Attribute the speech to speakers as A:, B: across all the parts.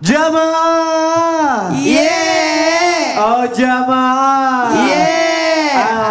A: Jamaah.
B: Yeah.
A: Oh jamaah.
B: Yeah.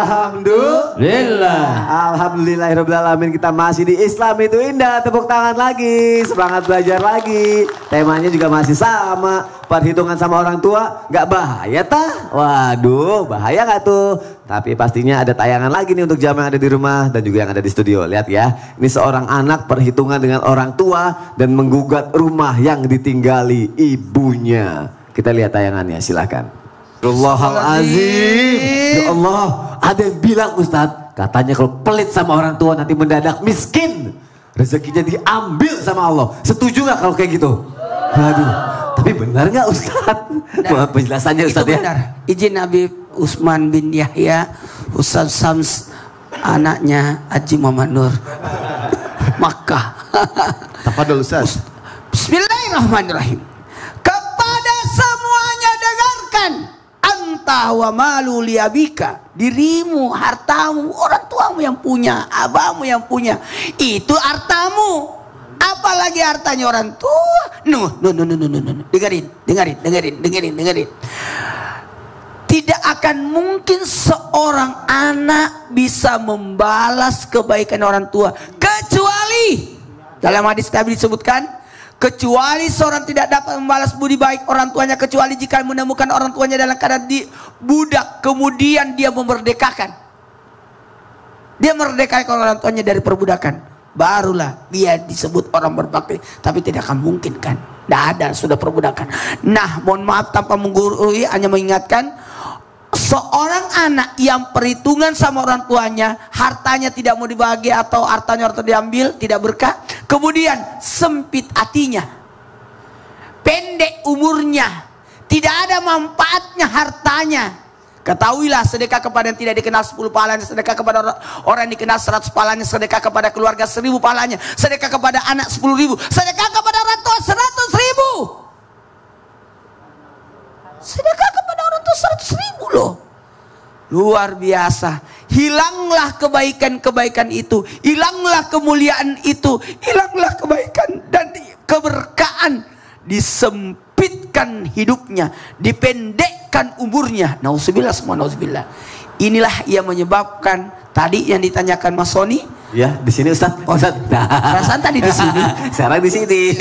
A: Alhamdulillah. Alhamdulillahirrahmanirrahim. Kita masih di Islam itu indah. Tepuk tangan lagi. Semangat belajar lagi. Temanya juga masih sama. Perhitungan sama orang tua gak bahaya tah? Waduh bahaya gak tuh? Tapi pastinya ada tayangan lagi nih untuk jamaah yang ada di rumah dan juga yang ada di studio. Lihat ya, ini seorang anak perhitungan dengan orang tua dan menggugat rumah yang ditinggali ibunya. Kita lihat tayangannya, silakan. Astagfirullahaladzim. Ya Allah, ada yang bilang Ustadz, katanya kalau pelit sama orang tua nanti mendadak miskin. Rezekinya diambil sama Allah. Setuju gak kalau kayak gitu? Aduh, tapi benar gak Ustadz? Wah, penjelasannya Ustadz ya.
B: Benar. Izin Habib Usman bin Yahya, Ustadz Sams, anaknya Haji Muhammad Nur, Makkah.
A: Tafadhol Ustadz.
B: Bismillahirrahmanirrahim. Kepada semuanya dengarkan. Anta wa malu liabika. Dirimu, hartamu, orang tuamu yang punya, abamu yang punya. Itu hartamu. Apalagi hartanya orang tua. No. Dengerin. Tidak akan mungkin seorang anak bisa membalas kebaikan orang tua. Kecuali, dalam hadis Nabi disebutkan, kecuali seorang tidak dapat membalas budi baik orang tuanya kecuali jika menemukan orang tuanya dalam keadaan budak, kemudian dia memerdekakan. Dia merdekakan orang tuanya dari perbudakan. Barulah dia disebut orang berbakti. Tapi tidak akan mungkin kan. Tidak ada, sudah perbudakan. Nah, mohon maaf tanpa menggurui, hanya mengingatkan, seorang anak yang perhitungan sama orang tuanya, hartanya tidak mau dibagi atau hartanya orang tua diambil, tidak berkah. Kemudian sempit hatinya, pendek umurnya, tidak ada manfaatnya hartanya. Ketahuilah, sedekah kepada yang tidak dikenal 10 pahalanya, sedekah kepada orang yang dikenal 100 pahalanya, sedekah kepada keluarga 1000 pahalanya, sedekah kepada anak 10.000, sedekah kepada orang tua 100.000. Sedekah kepada orang tua 100.000 loh. Luar biasa. Hilanglah kebaikan-kebaikan itu, hilanglah kemuliaan itu, hilanglah kebaikan dan keberkahan. Disempitkan hidupnya, dipendekkan umurnya. Nauzubillah, semua nauzubillah. Inilah yang menyebabkan tadi yang ditanyakan Mas Sony.
A: Ya, di sini Ustaz.
B: Perasaan tadi di sini.
A: Sekarang di sini.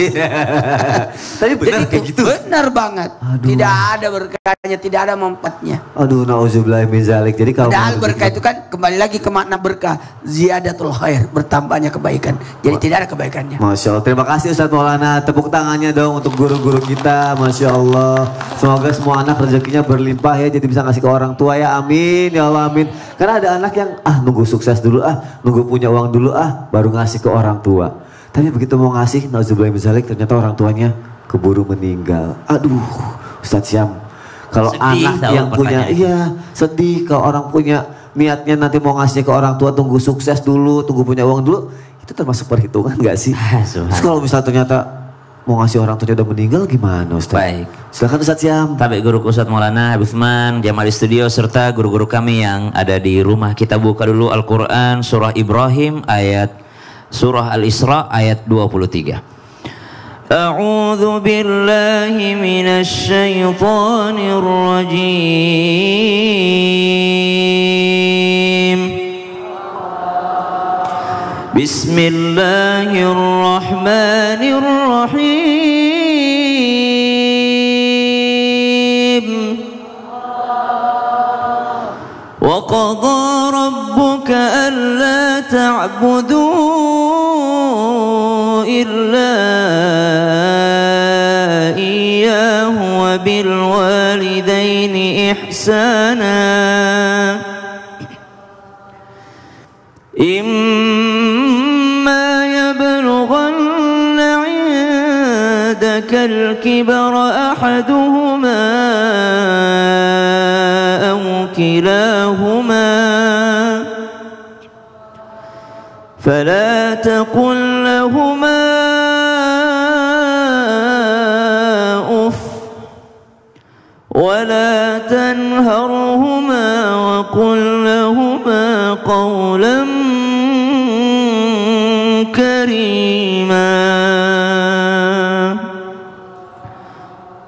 A: Tapi benar kayak gitu.
B: Benar banget. Aduh. Tidak ada berkahnya, tidak ada manfaatnya.
A: Aduh, nauzubillah min zalik. Jadi kalau
B: padahal berkah itu kan kembali lagi ke makna berkah, ziyadatul khair, bertambahnya kebaikan. Jadi tidak ada kebaikannya.
A: Masya Allah. Terima kasih Ustaz Maulana. Tepuk tangannya dong untuk guru-guru kita. Masya Allah. Semoga semua anak rezekinya berlimpah ya. Jadi bisa ngasih ke orang tua ya. Amin. Ya Allah amin. Karena ada anak yang nunggu sukses dulu nunggu punya uang dulu baru ngasih ke orang tua. Tapi begitu mau ngasih, nauzubillah min zalik, ternyata orang tuanya keburu meninggal. Aduh, Ustadz Syam. Kalau anak yang punya, iya sedih. Kalau orang punya niatnya nanti mau ngasih ke orang tua, tunggu sukses dulu, tunggu punya uang dulu, itu termasuk perhitungan nggak sih? Terus kalau misalnya ternyata mau ngasih orang tuanya udah meninggal gimana Ustaz?
C: Baik.
A: Silakan Ustaz Syam.
C: Tapi guru Ustaz Maulana Habib Usman, jamaah di studio serta guru-guru kami yang ada di rumah. Kita buka dulu Al-Quran surah Ibrahim surah Al-Isra ayat 23. A'udzu billahi minasy syaithanir rajim. Bismillahirrahmanirrahim. Wa qadha rabbuka alla ta'budu illa iyyahu wa bil walidaini ihsana. إما يبلغن عندك الكبر أحدهما أو كلاهما فلا تقل لهما أف ولا تنهرهما وقل لهما قولا كريما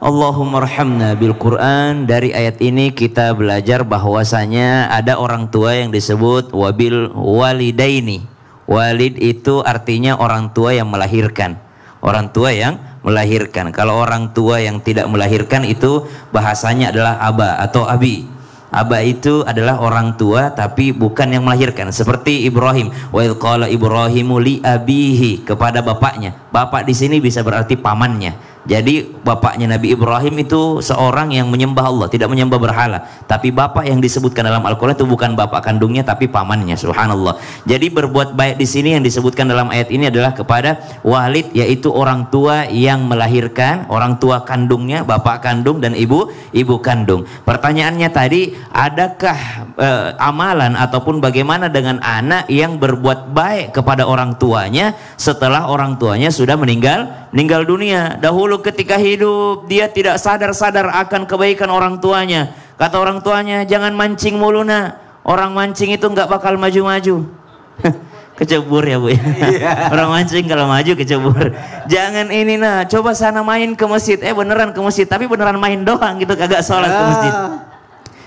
C: Allahumma arhamna bil Quran. Dari ayat ini kita belajar bahwasanya ada orang tua yang disebut wabil walidaini. Walid itu artinya orang tua yang melahirkan. Orang tua yang melahirkan. Kalau orang tua yang tidak melahirkan itu bahasanya adalah aba atau abi. Aba itu adalah orang tua tapi bukan yang melahirkan. Seperti Ibrahim, wa idz qala Ibrahimu li abihi, kepada bapaknya. Bapak di sini bisa berarti pamannya. Jadi bapaknya Nabi Ibrahim itu seorang yang menyembah Allah, tidak menyembah berhala. Tapi bapak yang disebutkan dalam Al-Quran itu bukan bapak kandungnya tapi pamannya. Subhanallah. Jadi berbuat baik di sini yang disebutkan dalam ayat ini adalah kepada walid, yaitu orang tua yang melahirkan, orang tua kandungnya, bapak kandung dan ibu kandung. Pertanyaannya tadi, adakah amalan ataupun bagaimana dengan anak yang berbuat baik kepada orang tuanya setelah orang tuanya sudah meninggal dunia? Dahulu ketika hidup dia tidak sadar-sadar akan kebaikan orang tuanya. Kata orang tuanya, jangan mancing mulu nak, orang mancing itu nggak bakal maju-maju. Kecebur ya bu ya. Orang mancing kalau maju kecebur. Jangan ini nah, coba sana main ke masjid. Beneran ke masjid, tapi beneran main doang gitu, kagak sholat ke masjid.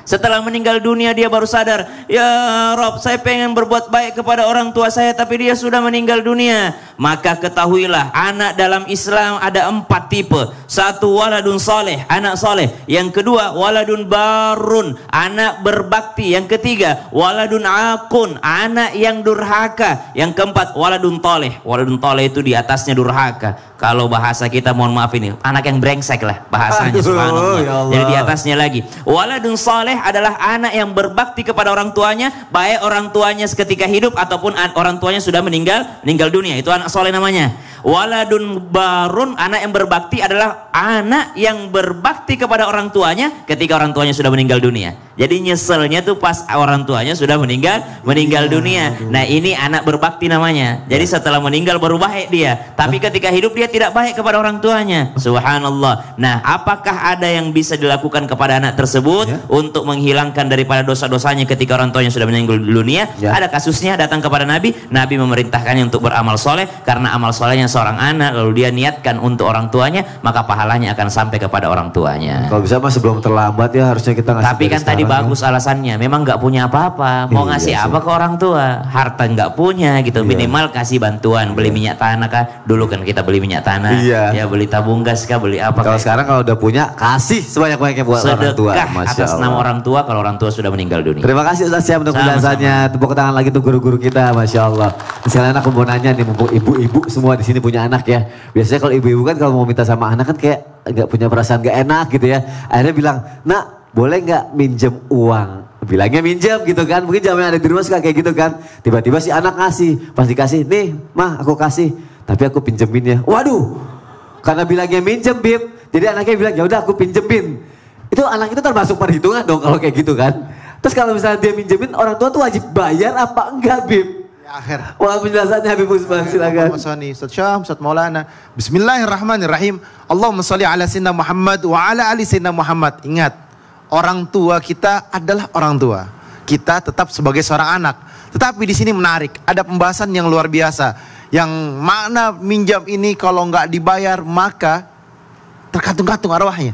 C: Setelah meninggal dunia dia baru sadar, ya Rob, saya pengen berbuat baik kepada orang tua saya tapi dia sudah meninggal dunia. Maka ketahuilah, anak dalam Islam ada 4 tipe. 1, waladun soleh, anak soleh. Yang kedua, waladun barun, anak berbakti. Yang ketiga, waladun akun, anak yang durhaka. Yang keempat, waladun toleh. Waladun toleh itu di atasnya durhaka. Kalau bahasa kita, mohon maaf ini, anak yang brengsek lah bahasanya. Subhanallah. Ya, jadi di atasnya lagi, waladun soleh adalah anak yang berbakti kepada orang tuanya, baik orang tuanya ketika hidup ataupun orang tuanya sudah meninggal dunia. Itu anak soleh namanya. Waladun barun, anak yang berbakti adalah anak yang berbakti kepada orang tuanya ketika orang tuanya sudah meninggal dunia. Jadi nyeselnya tuh pas orang tuanya sudah meninggal dunia. Nah ini anak berbakti namanya. Jadi setelah meninggal baru baik dia. Tapi ketika hidup dia tidak baik kepada orang tuanya. Subhanallah. Nah apakah ada yang bisa dilakukan kepada anak tersebut untuk menghilangkan daripada dosa-dosanya ketika orang tuanya sudah meninggal dunia? Ada kasusnya, datang kepada Nabi. Nabi memerintahkannya untuk beramal soleh. Karena amal solehnya seorang anak lalu dia niatkan untuk orang tuanya, maka pahalanya akan sampai kepada orang tuanya.
A: Kalau bisa mas sebelum terlambat ya harusnya kita ngasih. Tapi
C: kan tadi bagus alasannya, memang nggak punya apa-apa, mau ngasih apa ke orang tua, harta nggak punya gitu, minimal kasih bantuan, beli minyak tanah kah, dulu kan kita beli minyak tanah, ya beli tabung gas kah, beli apa. Kalau
A: sekarang kalau udah punya, kasih sebanyak-banyaknya buat orang tua.
C: Sedekah atas nama orang tua kalau orang tua sudah meninggal dunia.
A: Terima kasih Ustaz Syam untuk penjelasannya. Tepuk tangan lagi untuk guru-guru kita, masya Allah. Sekalian aku mau nanya nih, mumpung ibu-ibu semua di sini punya anak ya. Biasanya kalau ibu-ibu kan kalau mau minta sama anak kan kayak nggak punya perasaan gak enak gitu ya. Akhirnya bilang, nak boleh nggak minjem uang? Bilangnya minjem gitu kan. Mungkin zaman ada di rumah suka kayak gitu kan. Tiba-tiba si anak ngasih, pas dikasih, nih mah aku kasih, tapi aku pinjemin ya. Waduh, karena bilangnya minjem Bib, jadi anaknya bilang ya udah aku pinjemin. Itu anak itu termasuk perhitungan dong kalau kayak gitu kan. Terus kalau misalnya dia minjemin, orang tua tuh wajib bayar apa enggak Bib?
D: Akhir.
A: Wah penjelasannya Habib Usman, silakan.
D: Ustaz Syam, Ustaz Maulana. Bismillahirrahmanirrahim. Allahumma sholli ala sayyidina Muhammad wa ala ali sayyidina Muhammad. Ingat, orang tua kita adalah orang tua. Kita tetap sebagai seorang anak. Tetapi di sini menarik, ada pembahasan yang luar biasa. Yang mana minjam ini kalau nggak dibayar maka terkatung-katung arwahnya.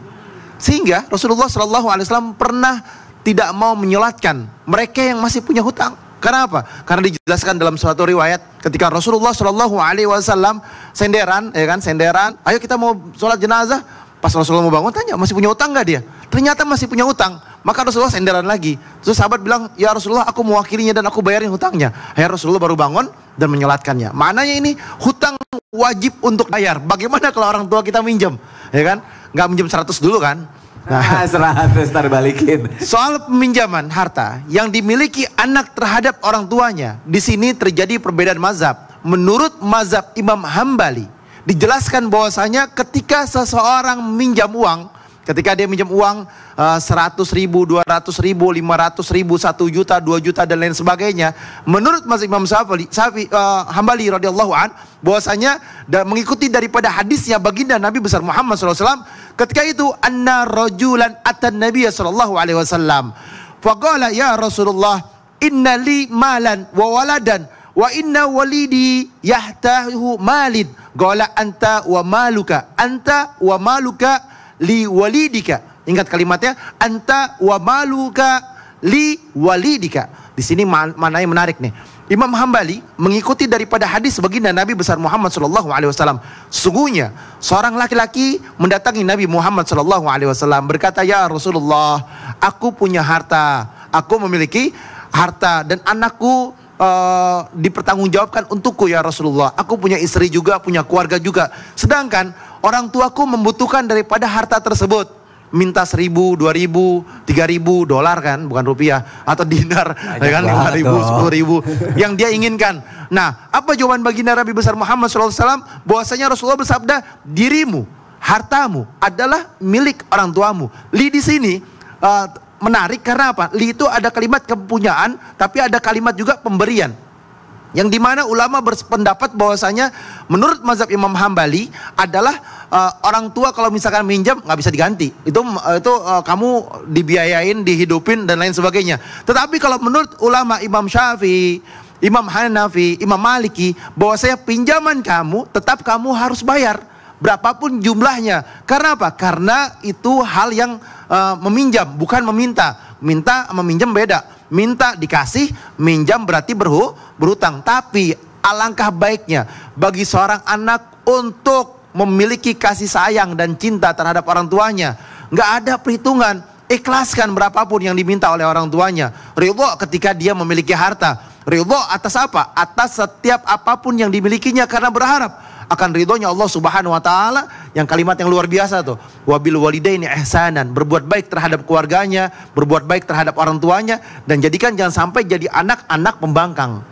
D: Sehingga Rasulullah SAW pernah tidak mau menyolatkan mereka yang masih punya hutang. Karena apa? Karena dijelaskan dalam suatu riwayat ketika Rasulullah SAW senderan, ya kan, senderan. Ayo kita mau sholat jenazah. Pas Rasulullah mau bangun tanya, masih punya utang nggak dia? Ternyata masih punya utang. Maka Rasulullah senderan lagi. Terus sahabat bilang, ya Rasulullah aku mewakilinya dan aku bayarin hutangnya. Akhirnya Rasulullah baru bangun dan menyolatkannya. Maknanya ini hutang wajib untuk bayar. Bagaimana kalau orang tua kita minjem? Ya kan? Nggak minjem 100 dulu kan?
A: Nah, 100 ntar balikin.
D: Soal peminjaman harta yang dimiliki anak terhadap orang tuanya, di sini terjadi perbedaan mazhab. Menurut mazhab Imam Hambali, dijelaskan bahwasanya ketika seseorang minjam uang, ketika dia minjam uang 100 ribu, 200 ribu, 500 ribu, 1 juta, 2 juta dan lain sebagainya, menurut mazhab Imam Hambali radhiyallahu an, bahwasanya mengikuti daripada hadisnya baginda Nabi besar Muhammad SAW, ketika itu anna rajulan atan Nabiy sallallahu alaihi wasallam faqala ya Rasulullah inna li malan wa waladan wa inna walidi yahtahu malid qala anta wa maluka li walidika. Ingat kalimatnya, anta wa maluka li walidika. Di sini maknanya menarik nih. Imam Hambali mengikuti daripada hadis baginda Nabi besar Muhammad SAW. Sesungguhnya seorang laki-laki mendatangi Nabi Muhammad SAW berkata, ya Rasulullah, aku punya harta, aku memiliki harta dan anakku dipertanggungjawabkan untukku ya Rasulullah. Aku punya istri juga, punya keluarga juga. Sedangkan orang tuaku membutuhkan daripada harta tersebut. Minta 1.000, 2.000, 3.000 dolar kan, bukan rupiah, atau dinar, ya kan, 5.000, 10.000 yang dia inginkan. Nah, apa jawaban baginda Nabi besar Muhammad SAW? Bahwasanya Rasulullah bersabda, dirimu, hartamu adalah milik orang tuamu. Li di sini menarik karena apa? Li itu ada kalimat kepunyaan, tapi ada kalimat juga pemberian. Yang dimana ulama berpendapat bahwasanya menurut mazhab Imam Hambali adalah orang tua kalau misalkan minjam nggak bisa diganti. Itu kamu dibiayain, dihidupin dan lain sebagainya. Tetapi kalau menurut ulama Imam Syafi'i, Imam Hanafi, Imam Maliki, bahwasanya pinjaman kamu tetap kamu harus bayar berapapun jumlahnya. Karena apa? Karena itu hal yang meminjam, bukan meminta. Minta sama minjam beda. Minta dikasih, minjam berarti berhutang. Tapi alangkah baiknya bagi seorang anak untuk memiliki kasih sayang dan cinta terhadap orang tuanya. Nggak ada perhitungan, ikhlaskan berapapun yang diminta oleh orang tuanya. Ridho ketika dia memiliki harta. Ridho atas apa? Atas setiap apapun yang dimilikinya karena berharap akan ridhonya Allah Subhanahu wa taala, yang kalimat yang luar biasa tuh. Wabil walidaini ihsanan, berbuat baik terhadap keluarganya, berbuat baik terhadap orang tuanya, dan jadikan jangan sampai jadi anak-anak pembangkang.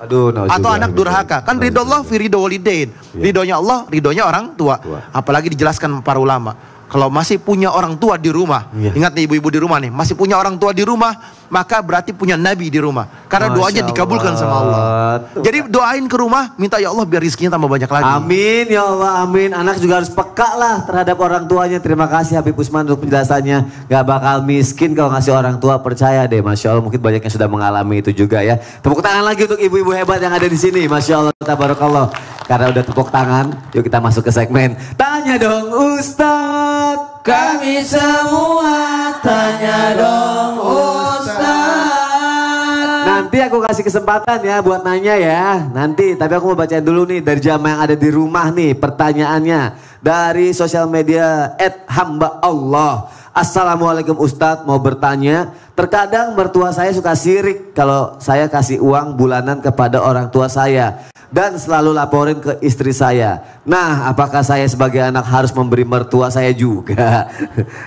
D: Atau anak durhaka. Kan ridho Allah fi ridho walidain. Ridhonya Allah, ridhonya orang tua. Apalagi dijelaskan para ulama, kalau masih punya orang tua di rumah, ingat nih ibu-ibu di rumah nih, masih punya orang tua di rumah, maka berarti punya nabi di rumah. Karena doanya dikabulkan sama Allah. Jadi doain ke rumah, minta ya Allah biar rezekinya tambah banyak lagi.
A: Amin ya Allah, amin. Anak juga harus peka lah terhadap orang tuanya. Terima kasih Habib Usman untuk penjelasannya. Gak bakal miskin kalau ngasih orang tua, percaya deh. Masya Allah, mungkin banyak yang sudah mengalami itu juga ya. Tepuk tangan lagi untuk ibu-ibu hebat yang ada di sini. Masya Allah, tabarakallah. Karena udah tepuk tangan, yuk kita masuk ke segmen Tanya Dong Ustadz.
B: Kami semua tanya dong Ustadz.
A: Nanti aku kasih kesempatan ya buat nanya ya. Nanti, tapi aku mau bacain dulu nih dari jamaah yang ada di rumah nih pertanyaannya. Dari sosial media @hamba_Allah. Assalamualaikum Ustadz, mau bertanya. Terkadang mertua saya suka sirik kalau saya kasih uang bulanan kepada orang tua saya. Dan selalu laporin ke istri saya. Nah, apakah saya sebagai anak harus memberi mertua saya juga?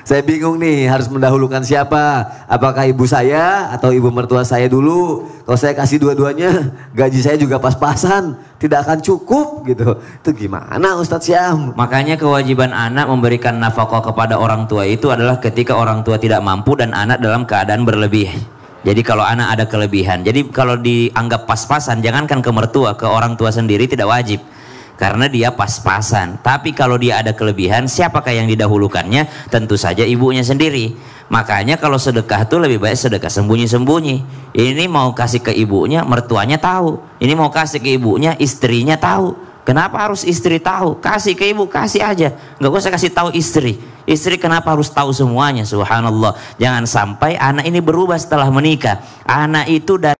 A: Saya bingung nih, harus mendahulukan siapa? Apakah ibu saya atau ibu mertua saya dulu? Kalau saya kasih dua-duanya, gaji saya juga pas-pasan, tidak akan cukup gitu. Itu gimana Ustadz Syam?
C: Makanya kewajiban anak memberikan nafkah kepada orang tua itu adalah ketika orang tua tidak mampu dan anak dalam keadaan berlebih. Jadi kalau anak ada kelebihan, jadi kalau dianggap pas-pasan, jangankan ke mertua, ke orang tua sendiri tidak wajib. Karena dia pas-pasan. Tapi kalau dia ada kelebihan, siapakah yang didahulukannya? Tentu saja ibunya sendiri. Makanya kalau sedekah itu lebih baik sedekah sembunyi-sembunyi. Ini mau kasih ke ibunya, mertuanya tahu. Ini mau kasih ke ibunya, istrinya tahu. Kenapa harus istri tahu? Kasih ke ibu, kasih aja. Nggak usah kasih tahu istri. Istri kenapa harus tahu semuanya? Subhanallah. Jangan sampai anak ini berubah setelah menikah. Anak itu dari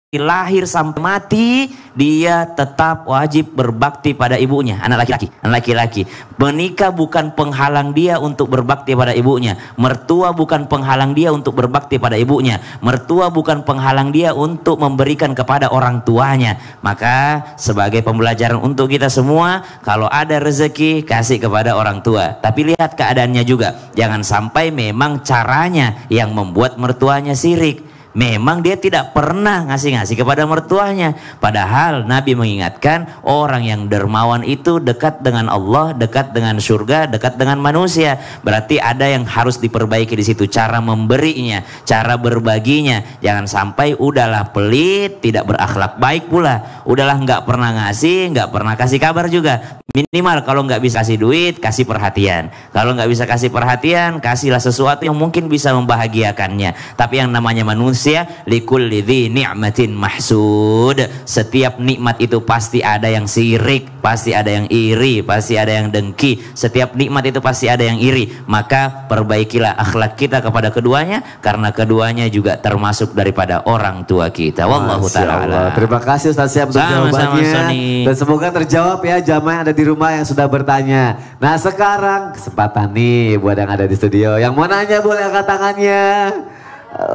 C: lahir sampai mati dia tetap wajib berbakti pada ibunya. Anak laki-laki menikah bukan penghalang dia untuk berbakti pada ibunya. Mertua bukan penghalang dia untuk berbakti pada ibunya. Mertua bukan penghalang dia untuk memberikan kepada orang tuanya. Maka sebagai pembelajaran untuk kita semua, kalau ada rezeki kasih kepada orang tua, tapi lihat keadaannya juga. Jangan sampai memang caranya yang membuat mertuanya sirik. Memang dia tidak pernah ngasih-ngasih kepada mertuanya. Padahal Nabi mengingatkan orang yang dermawan itu dekat dengan Allah, dekat dengan surga, dekat dengan manusia. Berarti ada yang harus diperbaiki di situ, cara memberinya, cara berbaginya. Jangan sampai udahlah pelit, tidak berakhlak baik pula. Udahlah nggak pernah ngasih, nggak pernah kasih kabar juga. Minimal kalau nggak bisa kasih duit, kasih perhatian. Kalau nggak bisa kasih perhatian, kasihlah sesuatu yang mungkin bisa membahagiakannya. Tapi yang namanya manusia manusia, likulli dzi ni'matin mahsud. Setiap nikmat itu pasti ada yang sirik, pasti ada yang iri, pasti ada yang dengki. Setiap nikmat itu pasti ada yang iri. Maka perbaikilah akhlak kita kepada keduanya, karena keduanya juga termasuk daripada orang tua kita. Wallahu taala alam.
A: Terima kasih Ustaz Syam untuk jawabannya. Dan semoga terjawab ya jamaah yang ada di rumah yang sudah bertanya. Nah sekarang kesempatan nih buat yang ada di studio. Yang mau nanya boleh angkat tangannya.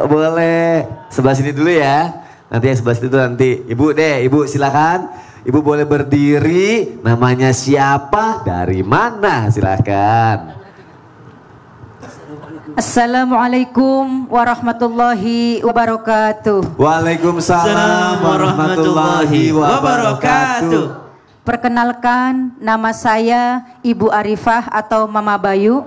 A: Boleh. Sebelah sini dulu ya. Nanti yang sebelah situ nanti. Ibu deh, ibu silakan. Ibu boleh berdiri. Namanya siapa? Dari mana? Silakan.
E: Assalamualaikum warahmatullahi wabarakatuh.
A: Waalaikumsalam warahmatullahi wabarakatuh.
E: Perkenalkan, nama saya Ibu Arifah atau Mama Bayu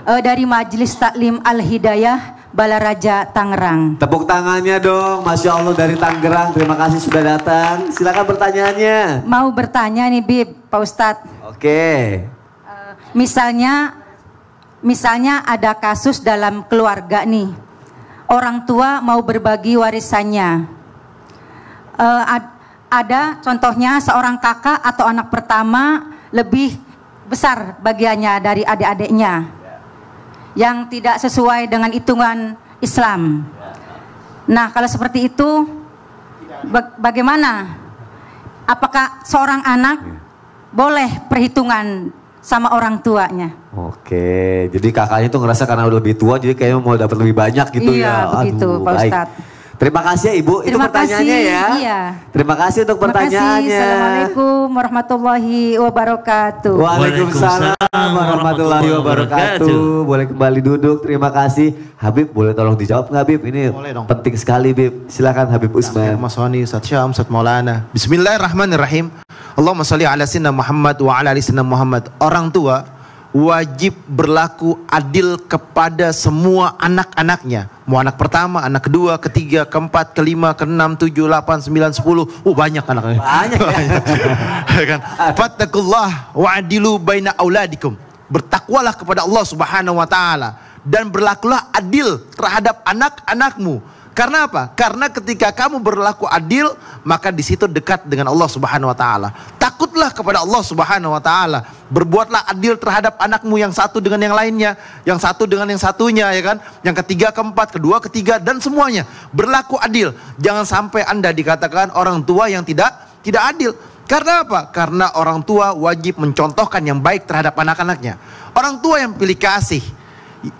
E: dari Majelis Taklim Al-Hidayah Balaraja Tangerang.
A: Tepuk tangannya dong, Masya Allah dari Tangerang. Terima kasih sudah datang. Silakan pertanyaannya.
E: Mau bertanya nih Bib, Pak Ustadz.
A: Oke.
E: Misalnya ada kasus dalam keluarga nih. Orang tua mau berbagi warisannya. Ada contohnya seorang kakak atau anak pertama lebih besar bagiannya dari adik-adiknya yang tidak sesuai dengan hitungan Islam. Nah kalau seperti itu bagaimana? Apakah seorang anak boleh perhitungan sama orang tuanya?
A: Oke, jadi kakaknya tuh ngerasa karena udah lebih tua jadi kayaknya mau dapat lebih banyak gitu ya.
E: Iya begitu Pak Ustadz.
A: Terima kasih ya Ibu, itu pertanyaannya ya.
E: Iya.
A: Terima kasih untuk pertanyaannya.
E: Assalamualaikum warahmatullahi wabarakatuh.
A: Waalaikumsalam warahmatullahi wabarakatuh. Boleh kembali duduk, terima kasih. Habib boleh tolong dijawab nggak Habib? Ini penting sekali Habib. Silakan Habib Usman.
D: Mas Soni, Ustaz Syam, Ustaz Maulana. Bismillahirrahmanirrahim. Allahumma sholli ala sayyidina Muhammad wa ala ali sayyidina Muhammad. Orang tua wajib berlaku adil kepada semua anak-anaknya. Mau anak pertama, anak kedua, ketiga, keempat, kelima, keenam, 7, 8, 9, 10. Banyak anaknya.
A: Banyak ya.
D: Kan? Fattakullah wa'adilu baina auladikum. Bertakwalah kepada Allah Subhanahu wa taala dan berlakulah adil terhadap anak-anakmu. Karena apa? Karena ketika kamu berlaku adil, maka di situ dekat dengan Allah Subhanahu wa taala. Takutlah kepada Allah Subhanahu wa taala. Berbuatlah adil terhadap anakmu yang satu dengan yang lainnya, yang satu dengan yang satunya, ya kan? Yang ketiga, keempat, kedua, ketiga, dan semuanya. Berlaku adil. Jangan sampai Anda dikatakan orang tua yang tidak adil. Karena apa? Karena orang tua wajib mencontohkan yang baik terhadap anak-anaknya. Orang tua yang pilih kasih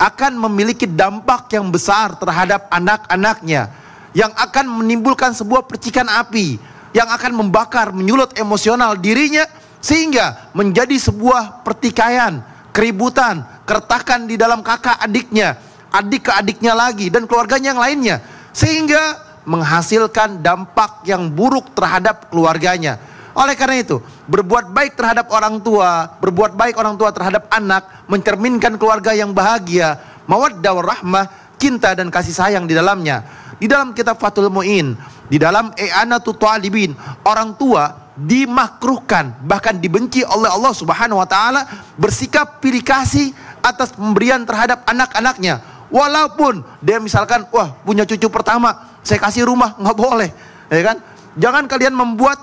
D: akan memiliki dampak yang besar terhadap anak-anaknya, yang akan menimbulkan sebuah percikan api yang akan membakar, menyulut emosional dirinya sehingga menjadi sebuah pertikaian, keributan, keretakan di dalam kakak adiknya, adik ke adiknya lagi, dan keluarganya yang lainnya, sehingga menghasilkan dampak yang buruk terhadap keluarganya. Oleh karena itu, berbuat baik terhadap orang tua, berbuat baik orang tua terhadap anak, mencerminkan keluarga yang bahagia, mawaddah warahmah, cinta dan kasih sayang di dalamnya. Di dalam kitab Fathul Mu'in, di dalam I'anatul Talibin, orang tua dimakruhkan, bahkan dibenci oleh Allah Subhanahu wa taala, bersikap pilih kasih atas pemberian terhadap anak-anaknya. Walaupun dia misalkan, wah punya cucu pertama, saya kasih rumah, nggak boleh, ya kan? Jangan kalian membuat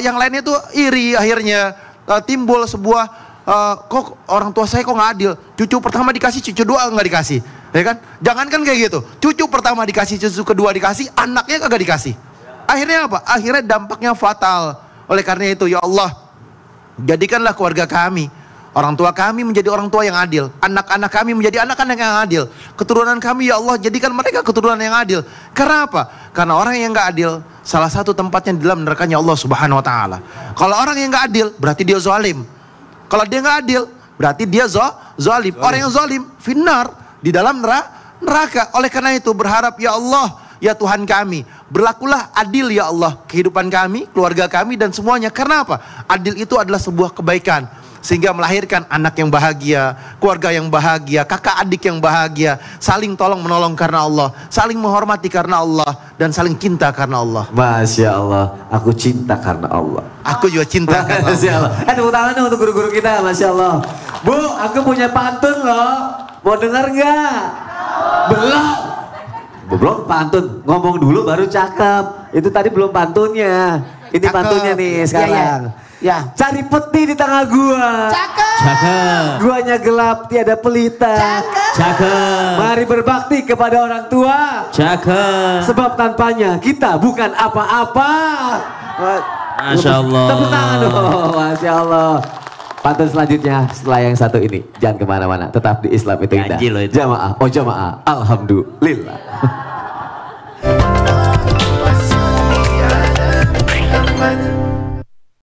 D: yang lainnya itu iri, akhirnya timbul sebuah kok orang tua saya kok nggak adil, cucu pertama dikasih, cucu dua nggak dikasih, ya kan? Jangankan kayak gitu, cucu pertama dikasih, cucu kedua dikasih, anaknya kagak dikasih. Akhirnya apa? Akhirnya dampaknya fatal. Oleh karena itu ya Allah, jadikanlah keluarga kami, orang tua kami menjadi orang tua yang adil, anak-anak kami menjadi anak-anak yang adil, keturunan kami ya Allah jadikan mereka keturunan yang adil. Karena apa? Karena orang yang nggak adil, salah satu tempatnya di dalam nerakanya Allah Subhanahu wa taala. Kalau orang yang nggak adil, berarti dia zalim. Kalau dia nggak adil, berarti dia zalim. Orang yang zalim finnar, di dalam neraka. Oleh karena itu berharap ya Allah, ya Tuhan kami, berlakulah adil ya Allah kehidupan kami, keluarga kami dan semuanya. Karena apa? Adil itu adalah sebuah kebaikan, sehingga melahirkan anak yang bahagia, keluarga yang bahagia, kakak adik yang bahagia, saling tolong menolong karena Allah, saling menghormati karena Allah, dan saling cinta karena Allah.
A: Masya Allah, aku cinta karena Allah.
D: Aku juga cinta karena
A: Masya Allah. Tepuk tangan dong untuk guru-guru kita, Masya Allah. Bu, aku punya pantun loh, mau dengar nggak? Belum. Belum pantun, ngomong dulu baru cakep. Itu tadi belum pantunnya. Ini
D: Cakep.
A: pantunnya nih sekarang.
B: Ya.
A: Cari peti di tengah gua.
C: Cakep.
A: Guanya gelap, tiada pelita.
C: Cakep.
A: Mari berbakti kepada orang tua.
C: Cakep.
A: Sebab tanpanya kita bukan apa-apa.
C: Masya Allah.
A: Tepuk tangan dong, Masya Allah. Pantun selanjutnya setelah yang satu ini. Jangan kemana-mana, tetap di Islam itu indah.
C: Ngaji loh itu.
A: Jamaah, oh jamaah, alhamdulillah.